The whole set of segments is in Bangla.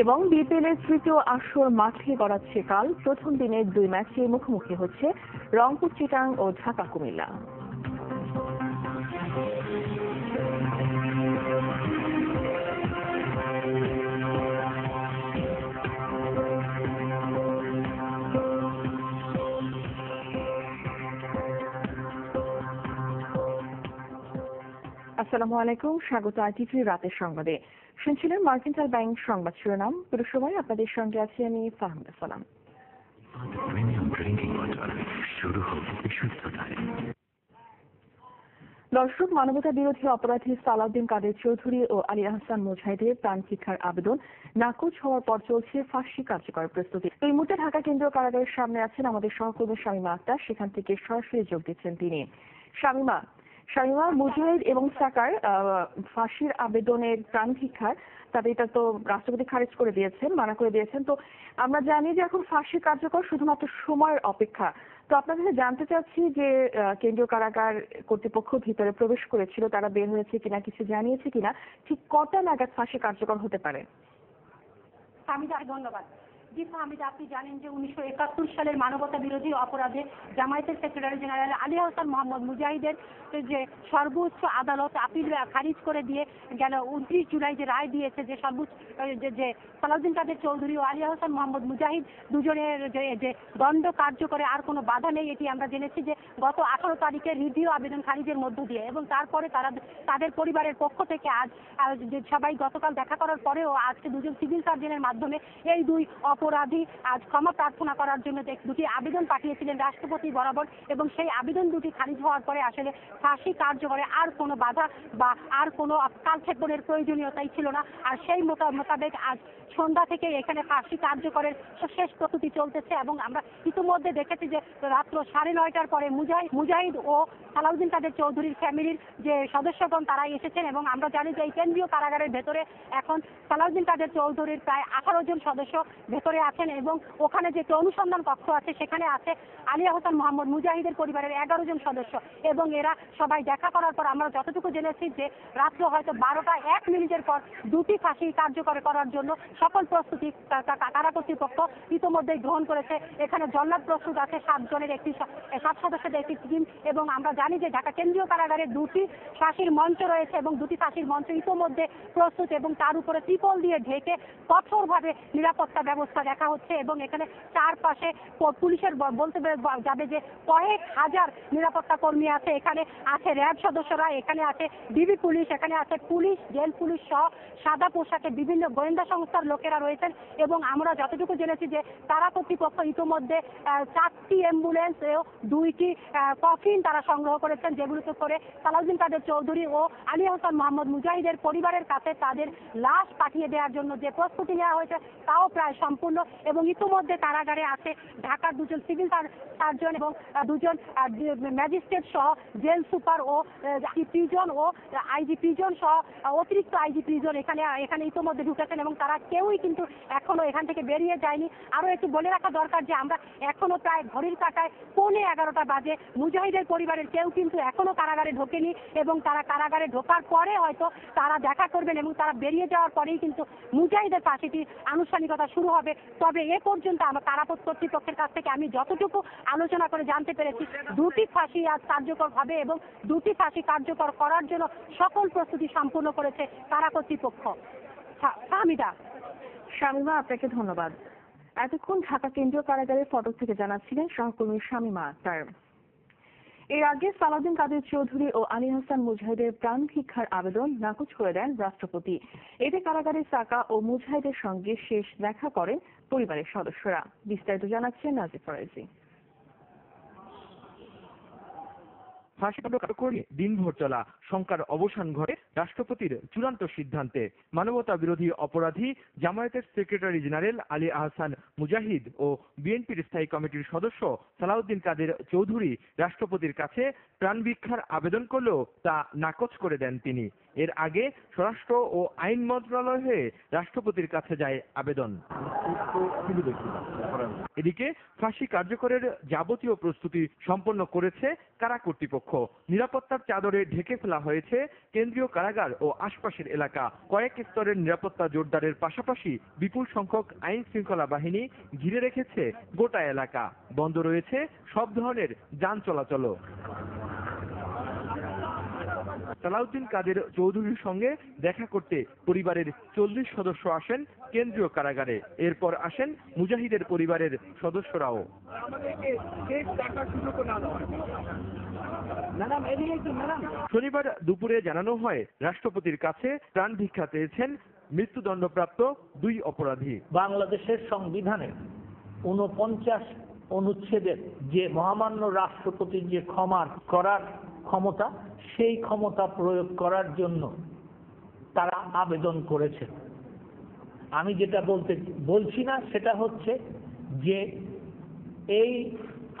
এবং বিপিএলের তৃতীয় আসর মাঠে গড়াচ্ছে কাল। প্রথম দিনের 2 ম্যাচে মুখোমুখি হচ্ছে রংপুর চিটাং ও ঢাকা কুমিল্লা। আসসালামু আলাইকুম, স্বাগত আইটিভি রাতের সংবাদে। শুনছিলেন মার্কেন্টাইল ব্যাংক সংবাদ শিরোনাম। পুরো সময় আপনাদের সঙ্গে আছি আমি ফাহমিদা সালাম। দর্শক, মানবতা বিরোধী অপরাধী সালাউদ্দিন কাদের চৌধুরী ও আলী আহসান মুজাহিদের প্রাণ ভিক্ষার আবেদন নাকচ হওয়ার পর চলছে ফাঁসি কার্যকর প্রস্তুতি। এই মুহূর্তে ঢাকা কেন্দ্রীয় কারাগারের সামনে আছেন আমাদের সহকর্মী শামীমা আক্তার। সেখান থেকে সরাসরি যোগ দিচ্ছেন তিনি। শামীমা, মুজাহিদ এবং সাকার ফাঁসির আবেদনের প্রাণ ভিক্ষার তবে এটা তো রাষ্ট্রপতি খারিজ করে দিয়েছেন, মানা করে দিয়েছেন। তো আমরা জানি যে এখন ফাঁসি কার্যকর, শুধুমাত্র সময়ের অপেক্ষা। তো আপনার কাছে জানতে চাচ্ছি যে কেন্দ্রীয় কারাগার কর্তৃপক্ষ ভিতরে প্রবেশ করেছিল, তারা বের হয়েছে কিনা, কিছু জানিয়েছে কিনা, ঠিক কটা নাগাদ ফাঁসি কার্যকর হতে পারে? ধন্যবাদ। জি ফাহমিদা, আপনি জানেন যে 1971 সালের মানবতা বিরোধী অপরাধে জামায়াতের সেক্রেটারি জেনারেল আলী আহসান মোহাম্মদ মুজাহিদের যে সর্বোচ্চ আদালত আপিল খারিজ করে দিয়ে গেল 29 জুলাই যে রায় দিয়েছে, যে সর্বোচ্চ যে সালাউদ্দিন কাদের চৌধুরী ও আলী আহসান মোহাম্মদ মুজাহিদ দুজনের যে দণ্ড কার্যকরে আর কোনো বাধা নেই, এটি আমরা জেনেছি যে গত 18 তারিখে রিভিউ আবেদন খারিজের মধ্য দিয়ে। এবং তারপরে তাদের পরিবারের পক্ষ থেকে আজ সবাই গতকাল দেখা করার পরেও আজকে দুজন সিভিল সার্জনের মাধ্যমে এই দুই অপরাধী আজ ক্ষমা প্রার্থনা করার জন্য দুটি আবেদন পাঠিয়েছিলেন রাষ্ট্রপতি বরাবর। এবং সেই আবেদন দুটি খারিজ হওয়ার পরে আসলে ফাঁসি কার্যকরে আর কোনো বাধা বা আর কোনো কালক্ষেপণের প্রয়োজনীয়তাই ছিল না। আর সেই মোতাবেক আজ সন্ধ্যা থেকে এখানে ফাঁসি কার্যকরের শেষ প্রস্তুতি চলতেছে। এবং আমরা ইতিমধ্যে দেখেছি যে রাত্র 9:30টার পরে মুজাহিদ ও সালাউদ্দিন কাদের চৌধুরীর ফ্যামিলির যে সদস্যগণ তারা এসেছেন। এবং আমরা জানি যে এই কেন্দ্রীয় কারাগারের ভেতরে এখন সালাউদ্দিন কাদের চৌধুরীর প্রায় 18 জন সদস্য ভেতরে আছেন। এবং ওখানে যে অনুসন্ধান কক্ষ আছে সেখানে আছে আলী আহসান মোহাম্মদ মুজাহিদের পরিবারের 11 জন সদস্য। এবং এরা সবাই দেখা করার পর আমরা যতটুকু জেনেছি যে রাত্র হয়তো 12:01 পর দুটি ফাঁসি কার্যকর করার জন্য সকল প্রস্তুতি কারা কর্তৃপক্ষ ইতিমধ্যেই গ্রহণ করেছে। এখানে জল্লাদ প্রস্তুত আছে 7 সদস্যের একটি টিম। এবং আমরা জানি যে ঢাকা কেন্দ্রীয় কারাগারে দুটি ফাঁসির মঞ্চ রয়েছে এবং দুটি ফাঁসির মঞ্চ ইতিমধ্যে প্রস্তুত এবং তার উপরে ত্রিপল দিয়ে ঢেকে কঠোরভাবে নিরাপত্তা ব্যবস্থা দেখা হচ্ছে। এবং এখানে চারপাশে পুলিশের বলতে যাবে যে কয়েক হাজার নিরাপত্তা কর্মী আছে। এখানে আছে র্যাব সদস্যরা, এখানে আছে ডিবি পুলিশ, এখানে আছে পুলিশ, জেল পুলিশ সহ সাদা পোশাকে বিভিন্ন গোয়েন্দা সংস্থার লোকেরা রয়েছেন। এবং আমরা যতটুকু জেনেছি যে তারা কর্তৃপক্ষ ইতিমধ্যে 4টি অ্যাম্বুলেন্স ও 2টি কফিন তারা সংগ্রহ করেছেন, যেগুলোতে করে সালাউদ্দিন কাদের চৌধুরী ও আলী আহসান মোহাম্মদ মুজাহিদের পরিবারের কাছে তাদের লাশ পাঠিয়ে দেওয়ার জন্য যে প্রস্তুতি নেওয়া হয়েছে তাও প্রায় সম্পূর্ণ। এবং ইতিমধ্যে কারাগারে আছে ঢাকার 2জন সিভিল সার্জন এবং 2জন ম্যাজিস্ট্রেট সহ জেল সুপার ও প্রিজন ও আইজি প্রিজন সহ অতিরিক্ত আইজি প্রিজন এখানে ইতিমধ্যে ঢুকেছেন। এবং তারা কেউই কিন্তু এখনো এখান থেকে বেরিয়ে যায়নি। আরো একটু বলে রাখা দরকার যে আমরা এখনো প্রায় ঘড়ির কাঁটায় 11:15 বাজে, মুজাহিদের পরিবারের কেউ কিন্তু এখনো কারাগারে ঢোকেনি। এবং তারা কারাগারে ঢোকার পরে হয়তো তারা দেখা করবেন এবং তারা বেরিয়ে যাওয়ার পরেই কিন্তু মুজাহিদের ফাঁসিটি আনুষ্ঠানিকতা শুরু হবে। তবে এ পর্যন্ত আমার কারাপদ কর্তৃপক্ষের কাছ থেকে আমি যতটুকু আলোচনা করে জানতে পেরেছি, দুটি ফাঁসি আজ কার্যকর হবে এবং দুটি ফাঁসি কার্যকর করার জন্য সকল প্রস্তুতি সম্পূর্ণ করেছে কারা কর্তৃপক্ষ। শামীমা, আপনাকে ধন্যবাদ। এতক্ষণ ঢাকা কেন্দ্রীয় কারাগারের ফটক থেকে জানাচ্ছিলেন সহকর্মী শামীমা আক্তার। এর আগে সালাউদ্দিন কাদের চৌধুরী ও আলী আহসান মুজাহিদের প্রাণ ভিক্ষার আবেদন নাকচ করে দেন রাষ্ট্রপতি। এতে কারাগারে সাকা ও মুজাহিদের সঙ্গে শেষ দেখা করেন পরিবারের সদস্যরা। বিস্তারিত জানাচ্ছেন নাজির ফরাজি। ফাঁসি কার্যকরী দিনভর চলা শঙ্কার অবসান ঘটে রাষ্ট্রপতির চূড়ান্ত সিদ্ধান্তে। মানবতা বিরোধী অপরাধী জামায়াতের সেক্রেটারি জেনারেল আলী আহসান মুজাহিদ ও বিএনপির স্থায়ী কমিটির সদস্য সালাউদ্দিন কাদের চৌধুরী রাষ্ট্রপতির কাছে প্রাণ ভিক্ষার আবেদন করলেও তা নাকচ করে দেন তিনি। এর আগে স্বরাষ্ট্র ও আইন মন্ত্রণালয় হয়ে রাষ্ট্রপতির কাছে যায় আবেদন। এদিকে ফাঁসি কার্যকরের যাবতীয় প্রস্তুতি সম্পন্ন করেছে কারা কর্তৃপক্ষ। নিরাপত্তার চাদরে ঢেকে ফেলা হয়েছে কেন্দ্রীয় কারাগার ও আশপাশের এলাকা। কয়েক স্তরের নিরাপত্তা জোরদারের পাশাপাশি বিপুল সংখ্যক আইন শৃঙ্খলা বাহিনী ঘিরে রেখেছে গোটা এলাকা। বন্ধ রয়েছে সব ধরনের যান চলাচলও। সালাউদ্দিন কাদের চৌধুরীর সঙ্গে দেখা করতে পরিবারের 40 সদস্য আসেন কেন্দ্রীয় কারাগারে। এরপর আসেন মুজাহিদের পরিবারের সদস্যরাও। শনিবার দুপুরে জানানো হয় রাষ্ট্রপতির কাছে প্রাণ ভিক্ষা চেয়েছেন মৃত্যুদণ্ডপ্রাপ্ত 2 অপরাধী। বাংলাদেশের সংবিধানে 49 অনুচ্ছেদের যে মহামান্য রাষ্ট্রপতির যে ক্ষমা করার ক্ষমতা, সেই ক্ষমতা প্রয়োগ করার জন্য তারা আবেদন করেছে। আমি যেটা বলছি না সেটা হচ্ছে যে এই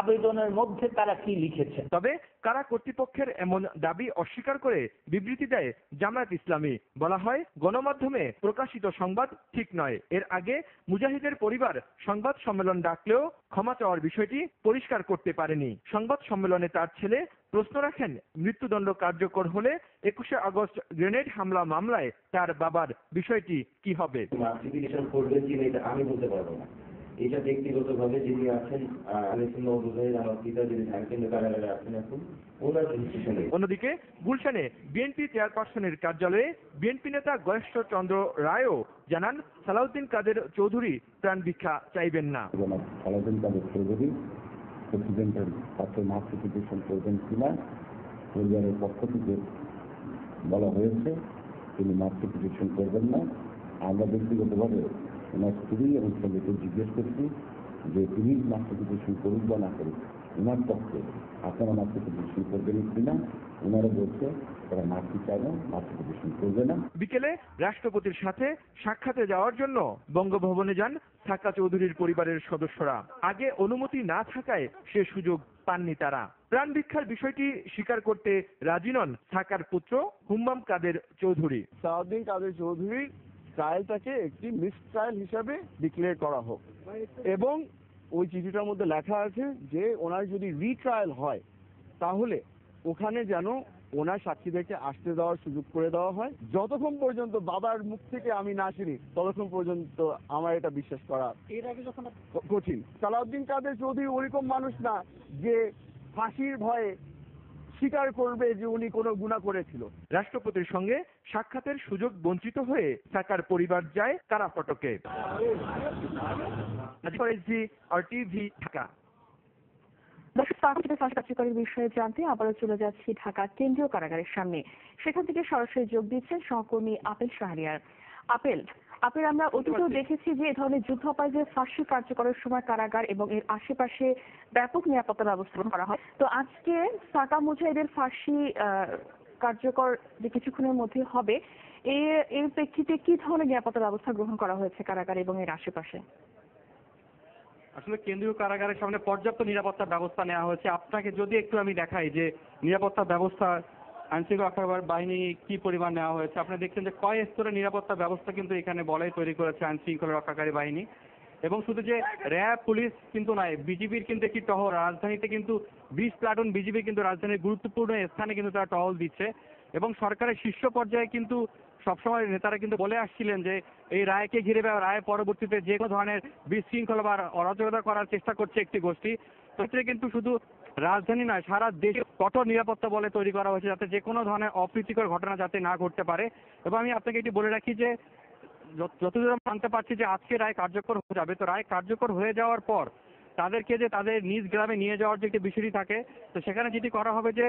আবেদনের মধ্যে তারা কি লিখেছে। তবে কারা কর্তৃপক্ষের এমন দাবি অস্বীকার করে বিবৃতি দেয় জামায়াত ইসলামী। বলা হয়, গণমাধ্যমে প্রকাশিত সংবাদ ঠিক নয়। এর আগে মুজাহিদের পরিবার সংবাদ সম্মেলন ডাকলেও ক্ষমা চাওয়ার বিষয়টি পরিষ্কার করতে পারেনি। সংবাদ সম্মেলনে তার ছেলে প্রশ্ন রাখেন, মৃত্যুদণ্ড কার্যকর হলে 21শে আগস্ট গ্রেনেড হামলা মামলায় তার বাবার বিষয়টি কি হবে। আমি বলতে পারবো না। এটা ব্যক্তিগতভাবে যিনি আছেন আমার পিতা যিনি ঝাড়খণ্ড কারাগারে আছেন এখন, ওনার ডিসিশনে। অন্যদিকে গুলশানে বিএনপি চেয়ারপারসনের কার্যালয়ে বিএনপি নেতা গয়েশ্বর চন্দ্র রায়ও জানান, সালাউদ্দিন কাদের চৌধুরী প্রাণ ভিক্ষা চাইবেন না। সালাউদ্দিন কাদের চৌধুরী প্রেসিডেন্টের কাছে মাফ পিটিশন করবেন কিনা পরিবারের পক্ষ থেকে বলা হয়েছে, তিনি মাফ পিটিশন করবেন না। আমরা ব্যক্তিগতভাবে ওনার স্ত্রী এবং ছেলেকে জিজ্ঞেস করছি যে তিনি মাস্টারপিটিশন করুক বা না করুক, ওনার পক্ষে আপনারা মাস্টারপিটিশন করবেন কিনা। ওনারা বলছে তারা মাফি চায় না, মাস্টারপিটিশন করবে না। বিকেলে রাষ্ট্রপতির সাথে সাক্ষাতে যাওয়ার জন্য বঙ্গভবনে যান সাকা চৌধুরীর পরিবারের সদস্যরা। আগে অনুমতি না থাকায় সে সুযোগ পাননি তারা। প্রাণ ভিক্ষার বিষয়টি স্বীকার করতে রাজি নন সাকার পুত্র হুম্মাম কাদের চৌধুরী। সালাউদ্দিন কাদের চৌধুরীর ট্রায়ালটাকে একটি মিস ট্রায়াল হিসাবে ডিক্লেয়ার করা হোক, এবং ওই চিঠিটার মধ্যে লেখা আছে যে ওনার যদি রিট্রায়াল হয় তাহলে ওখানে যেন ওনার সাক্ষীদেরকে আসতে দেওয়ার সুযোগ করে দেওয়া হয়। যতক্ষণ পর্যন্ত বাবার মুখ থেকে আমি না শুনি ততক্ষণ পর্যন্ত আমার এটা বিশ্বাস করা কঠিন। সালাউদ্দিন কাদের চৌধুরী ওরকম মানুষ না যে ফাঁসির ভয়ে স্বীকার করবে যে উনি কোনো গুনাহ করেছিল। রাষ্ট্রপতির সঙ্গে সাক্ষাতের সুযোগ বঞ্চিত হয়ে সাকার পরিবার যায় কারা ফটকে। ঢাকা। ফাঁসি কার্যকরের বিষয়ে জানতে আবারও চলে যাচ্ছি ঢাকা কেন্দ্রীয় কারাগারের সামনে। সেখান থেকে সরাসরি যোগ দিচ্ছেন সহকর্মী আপেল শাহরিয়ার। আপেল, আমরা অতীতেও দেখেছি যে এ ধরনের যুদ্ধাপরাধীদের ফাঁসি কার্যকরের সময় কারাগার এবং এর আশেপাশে ব্যাপক নিরাপত্তা ব্যবস্থা করা হয়। তো আজকে সাকা মুজাহিদের ফাঁসি কার্যকর যে কিছুক্ষণের মধ্যে হবে, এর প্রেক্ষিতে কি ধরনের নিরাপত্তা ব্যবস্থা গ্রহণ করা হয়েছে কারাগার এবং এর আশেপাশে? আসলে কেন্দ্রীয় কারাগারের সামনে পর্যাপ্ত নিরাপত্তা ব্যবস্থা নেওয়া হয়েছে। আপনাকে যদি একটু আমি দেখাই যে নিরাপত্তা ব্যবস্থা আইনশৃঙ্খলা বাহিনী কি পরিমাণ নেওয়া হয়েছে, আপনি দেখছেন যে কয় স্তরের নিরাপত্তা ব্যবস্থা কিন্তু এখানে বলাই তৈরি করেছে আইনশৃঙ্খলা রক্ষাকারী বাহিনী। এবং শুধু যে র্যাব পুলিশ কিন্তু নয়, বিজিবির কিন্তু একটি টহল, রাজধানীতে কিন্তু 20 প্লাটুন বিজিবি কিন্তু রাজধানীর গুরুত্বপূর্ণ স্থানে কিন্তু তারা টহল দিচ্ছে। এবং সরকারের শীর্ষ পর্যায়ে কিন্তু সবসময় নেতারা কিন্তু বলে আসছিলেন যে এই রায়কে ঘিরে বা রায় পরবর্তীতে যে কোনো ধরনের বিশৃঙ্খলা বা অরাজকতা করার চেষ্টা করছে একটি গোষ্ঠী। সেক্ষেত্রে কিন্তু শুধু রাজধানী নয়, সারা দেশে কঠোর নিরাপত্তা বলে তৈরি করা হয়েছে যাতে যে কোনো ধরনের অপ্রীতিকর ঘটনা যাতে না ঘটতে পারে। এবং আমি আপনাকে এটি বলে রাখি যে যতদূর আমি জানতে পারছি যে আজকে রায় কার্যকর হয়ে যাবে। তো রায় কার্যকর হয়ে যাওয়ার পর তাদেরকে যে তাদের নিজ গ্রামে নিয়ে যাওয়ার যে একটি বিষয়টি থাকে, তো সেখানে যেটি করা হবে যে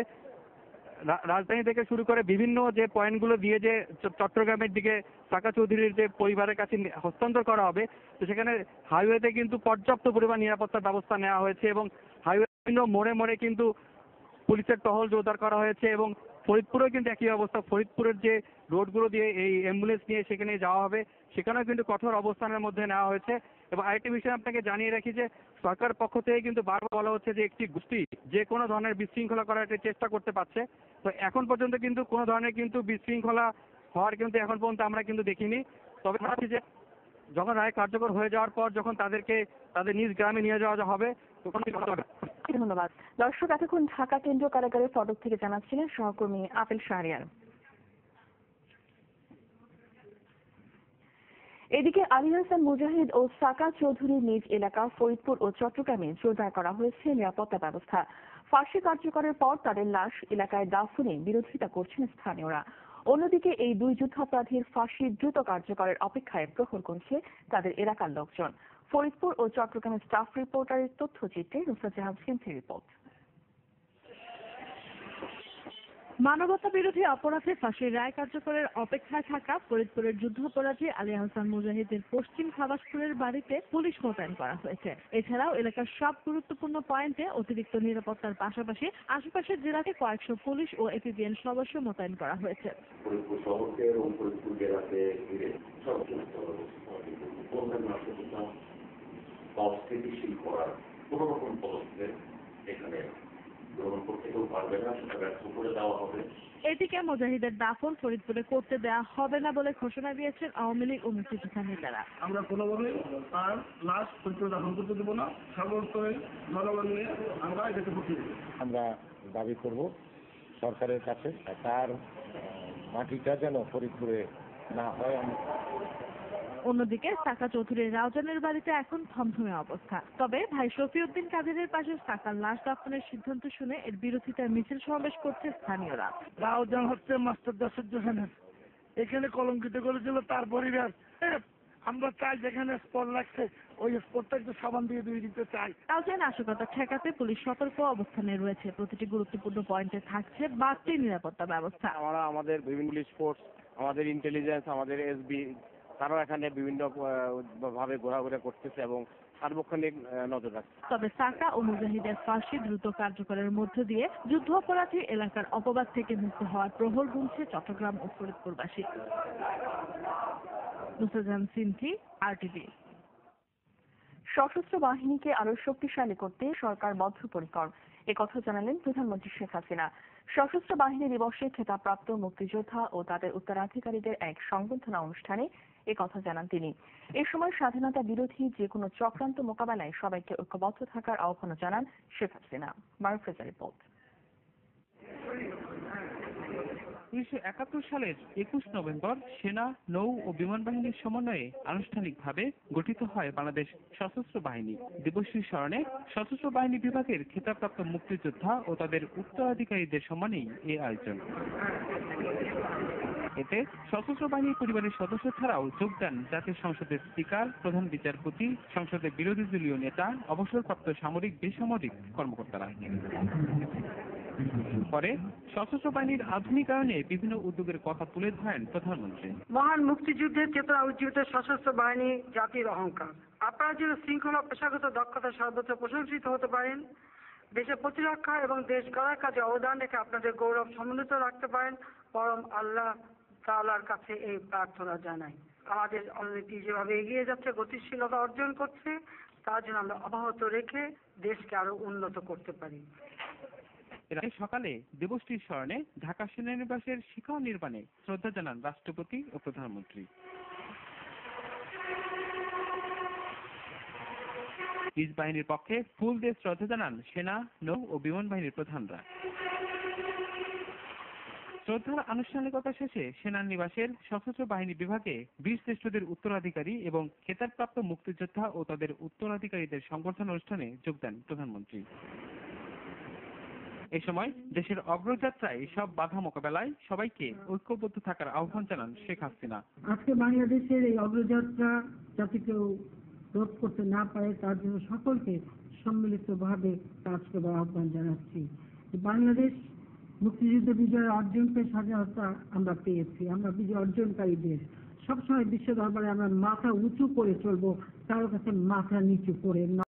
রাজধানী থেকে শুরু করে বিভিন্ন যে পয়েন্টগুলো দিয়ে যে চট্টগ্রামের দিকে সাকা চৌধুরীর যে পরিবারের কাছে হস্তান্তর করা হবে, তো সেখানে হাইওয়েতে কিন্তু পর্যাপ্ত পরিমাণ নিরাপত্তার ব্যবস্থা নেওয়া হয়েছে এবং হাইওয়ে বিভিন্ন মোড়ে মোড়ে কিন্তু পুলিশের টহল জোরদার করা হয়েছে এবং ফরিদপুরেও কিন্তু একই অবস্থা। ফরিদপুরের যে রোডগুলো দিয়ে এই অ্যাম্বুলেন্স নিয়ে সেখানে যাওয়া হবে, সেখানেও কিন্তু কঠোর অবস্থানের মধ্যে নেওয়া হয়েছে। এবং আরেকটি বিষয় আপনাকে জানিয়ে রাখি যে সরকার পক্ষ থেকে কিন্তু বারবার বলা হচ্ছে যে একটি গোষ্ঠী যে কোনো ধরনের বিশৃঙ্খলা করার একটা চেষ্টা করতে পারছে। তো এখন পর্যন্ত কিন্তু কোনো ধরনের কিন্তু বিশৃঙ্খলা হওয়ার কিন্তু এখন পর্যন্ত আমরা কিন্তু দেখিনি। তবে ভাবছি যে যখন রায় কার্যকর হয়ে যাওয়ার পর যখন তাদেরকে তাদের নিজ গ্রামে নিয়ে যাওয়া হবে তখন ধন্যবাদ। দর্শক, এতক্ষণ ঢাকা কেন্দ্রীয় কারাগারের ফটক থেকে জানাচ্ছিলেন সহকর্মী আপিল শাহরিয়ার। এদিকে আলী হাসান মুজাহিদ ও সাকা চৌধুরীর নিজ এলাকা ফরিদপুর ও চট্টগ্রামে জোরদার করা হয়েছে নিরাপত্তা ব্যবস্থা। ফাঁসি কার্যকরের পর তাদের লাশ এলাকায় দাফনে বিরোধিতা করছেন স্থানীয়রা। অন্যদিকে এই দুই যুদ্ধাপরাধীর ফাঁসি দ্রুত কার্যকরের অপেক্ষায় প্রহর গুনছে তাদের এলাকার লোকজন। ফরিদপুর ও চট্টগ্রামের স্টাফ রিপোর্টারের তথ্যচিত্রে নুসরাত জাহান সিনথির রিপোর্ট। মানবতা বিরোধী অপরাধে ফাঁসির রায় কার্যকরের অপেক্ষায় থাকা ফরিদপুরের যুদ্ধাপরাধী আলী হাসান মুজাহিদের পশ্চিম খাবাসপুরের বাড়িতে পুলিশ মোতায়েন করা হয়েছে। এছাড়াও এলাকার সব গুরুত্বপূর্ণ পয়েন্টে অতিরিক্ত নিরাপত্তার পাশাপাশি আশেপাশের জেলাতে কয়েকশো পুলিশ ও এপিবিএন সদস্য মোতায়েন করা হয়েছে। ফরিদপুর শহরকে এবং ফরিদপুর জেলাকে ঘিরে অস্থিতিশীল করার কোন রকম পদক্ষেপ এখানে গ্রহণ করতে কেউ পারবে না, সেটা ব্যর্থ করে দেওয়া হবে। এদিকে মুজাহিদের দাফন ফরিদপুরে করতে দেওয়া হবে না বলে ঘোষণা দিয়েছেন আওয়ামী লীগ ও মুক্তিযোদ্ধা নেতারা। আমরা কোনোভাবেই তার লাশ ফরিদপুরে দাফন করতে দেবো না। সর্বস্তরে জনগণ নিয়ে আমরা এটাকে বুঝিয়ে দেবো। আমরা দাবি করব সরকারের কাছে তার মাটিটা যেন ফরিদপুরে না হয়। অন্যদিকে সাকা চৌধুরীর রাউজানের বাড়িতে এখন থমথমে অবস্থা। তবে ভাই শফিউদ্দিন কাদেরের পাশে সাকার লাশ দাফনের সিদ্ধান্ত শুনে এর বিরোধিতায় মিছিল সমাবেশ করছে স্থানীয়রা। রাউজান হচ্ছে মাস্টার দাসুজ্জ খানের, এখানে কলঙ্কিত করেছিল তার পরিবার। আমরা চাই যেখানে স্পট লাগছে ওই স্পটটা একটু সাবান দিয়ে ধুয়ে দিতে চাই। রাউজান নাশকতা ঠেকাতে পুলিশ সতর্ক অবস্থানে রয়েছে। প্রতিটি গুরুত্বপূর্ণ পয়েন্টে থাকছে বাড়তি নিরাপত্তা ব্যবস্থা। আমরা আমাদের বিভিন্ন পুলিশ ফোর্স, আমাদের ইন্টেলিজেন্স, আমাদের এসবি তারাও এখানে বিভিন্ন ভাবে ঘোরাঘুরি করতেছে এবং সার্বক্ষণিক নজর রাখছে। তবে সাকা ও মুজাহিদের ফাঁসি দ্রুত কার্যকরের মধ্য দিয়ে যুদ্ধ অপরাধী এলাকার অপবাদ থেকে মুক্ত হওয়ার প্রহর গুনছে চট্টগ্রাম ও ফরিদপুরবাসী। নুসরাত জাহান সিনথি, আরটিভি। সশস্ত্র বাহিনীকে আরো শক্তিশালী করতে সরকার বদ্ধপরিকর, একথা জানালেন প্রধানমন্ত্রী শেখ হাসিনা। সশস্ত্র বাহিনী দিবসে খেতাবপ্রাপ্ত মুক্তিযোদ্ধা ও তাদের উত্তরাধিকারীদের এক সংবর্ধনা অনুষ্ঠানে একথা জানান তিনি। এ সময় স্বাধীনতা বিরোধী যে কোনো চক্রান্ত মোকাবেলায় সবাইকে ঐক্যবদ্ধ থাকার আহ্বান জানান শেখ হাসিনা। মারুফেজা রিপোর্ট। 1971 সালের 21 নভেম্বর সেনা, নৌ ও বিমান বাহিনীর সমন্বয়ে আনুষ্ঠানিকভাবে গঠিত হয় বাংলাদেশ সশস্ত্র বাহিনী। দিবসটির স্মরণে সশস্ত্র বাহিনী বিভাগের খেতাবপ্রাপ্ত মুক্তিযোদ্ধা ও তাদের উত্তরাধিকারীদের সম্মানেই এই আয়োজন। এতে সশস্ত্র বাহিনীর পরিবারের সদস্য ছাড়াও যোগ দেন জাতীয় সংসদের স্পিকার, প্রধান বিচারপতি, সংসদের বিরোধী দলীয় নেতা, অবসরপ্রাপ্ত সামরিক বেসামরিক কর্মকর্তারা। পরে সশস্ত্র বাহিনীর আধুনিকায়নে বিভিন্ন উদ্যোগের কথা তুলে ধরেন প্রধানমন্ত্রী। মহান মুক্তিযুদ্ধের চেতনা উজ্জীবিত সশস্ত্র বাহিনী জাতির অহংকার। আপনারা যেন শৃঙ্খলা পেশাগত দক্ষতা সর্বোচ্চ প্রশংসিত হতে পারেন, দেশের প্রতিরক্ষা এবং দেশ গড়ার কাজে অবদান রেখে আপনাদের গৌরব সমুন্নত রাখতে পারেন, পরম আল্লাহ তাআলার কাছে এই প্রার্থনা জানাই। আমাদের অর্থনীতি যেভাবে এগিয়ে যাচ্ছে, গতিশীলতা অর্জন করছে, তার জন্য আমরা অব্যাহত রেখে দেশকে আরো উন্নত করতে পারি। সকালে দিবসটির স্মরণে ঢাকা সেনানিবাসের শিখর নির্মাণে শ্রদ্ধা জানান রাষ্ট্রপতি ও প্রধানমন্ত্রী। নিজ বাহিনীর পক্ষে ফুল দিয়ে শ্রদ্ধা জানান সেনা, নৌ ও বিমান বাহিনীর প্রধানরা। শ্রদ্ধার আনুষ্ঠানিকতা শেষে সেনানিবাসের সশস্ত্র বাহিনী বিভাগে বীর শ্রেষ্ঠদের উত্তরাধিকারী এবং খেতাবপ্রাপ্ত মুক্তিযোদ্ধা ও তাদের উত্তরাধিকারীদের সংবর্ধনা অনুষ্ঠানে যোগ দেন প্রধানমন্ত্রী। এ সময় দেশের অগ্রযাত্রায় সব বাধা মোকাবেলায় সবাইকে ঐক্যবদ্ধ থাকার আহ্বান জানান শেখ হাসিনা। আজকে বাংলাদেশের এই অগ্রযাত্রা যাতে কেউ রোধ করতে না পারে তার জন্য সকলকে সম্মিলিতভাবে কাজ করার আহ্বান জানাচ্ছি। বাংলাদেশ মুক্তিযুদ্ধ বিজয় অর্জন করে স্বাধীনতা আমরা পেয়েছি, আমরা বিজয় অর্জনকারী দেশ। সবসময় বিশ্ব দরবারে আমরা মাথা উঁচু করে চলবো, কারো কাছে মাথা নিচু করে।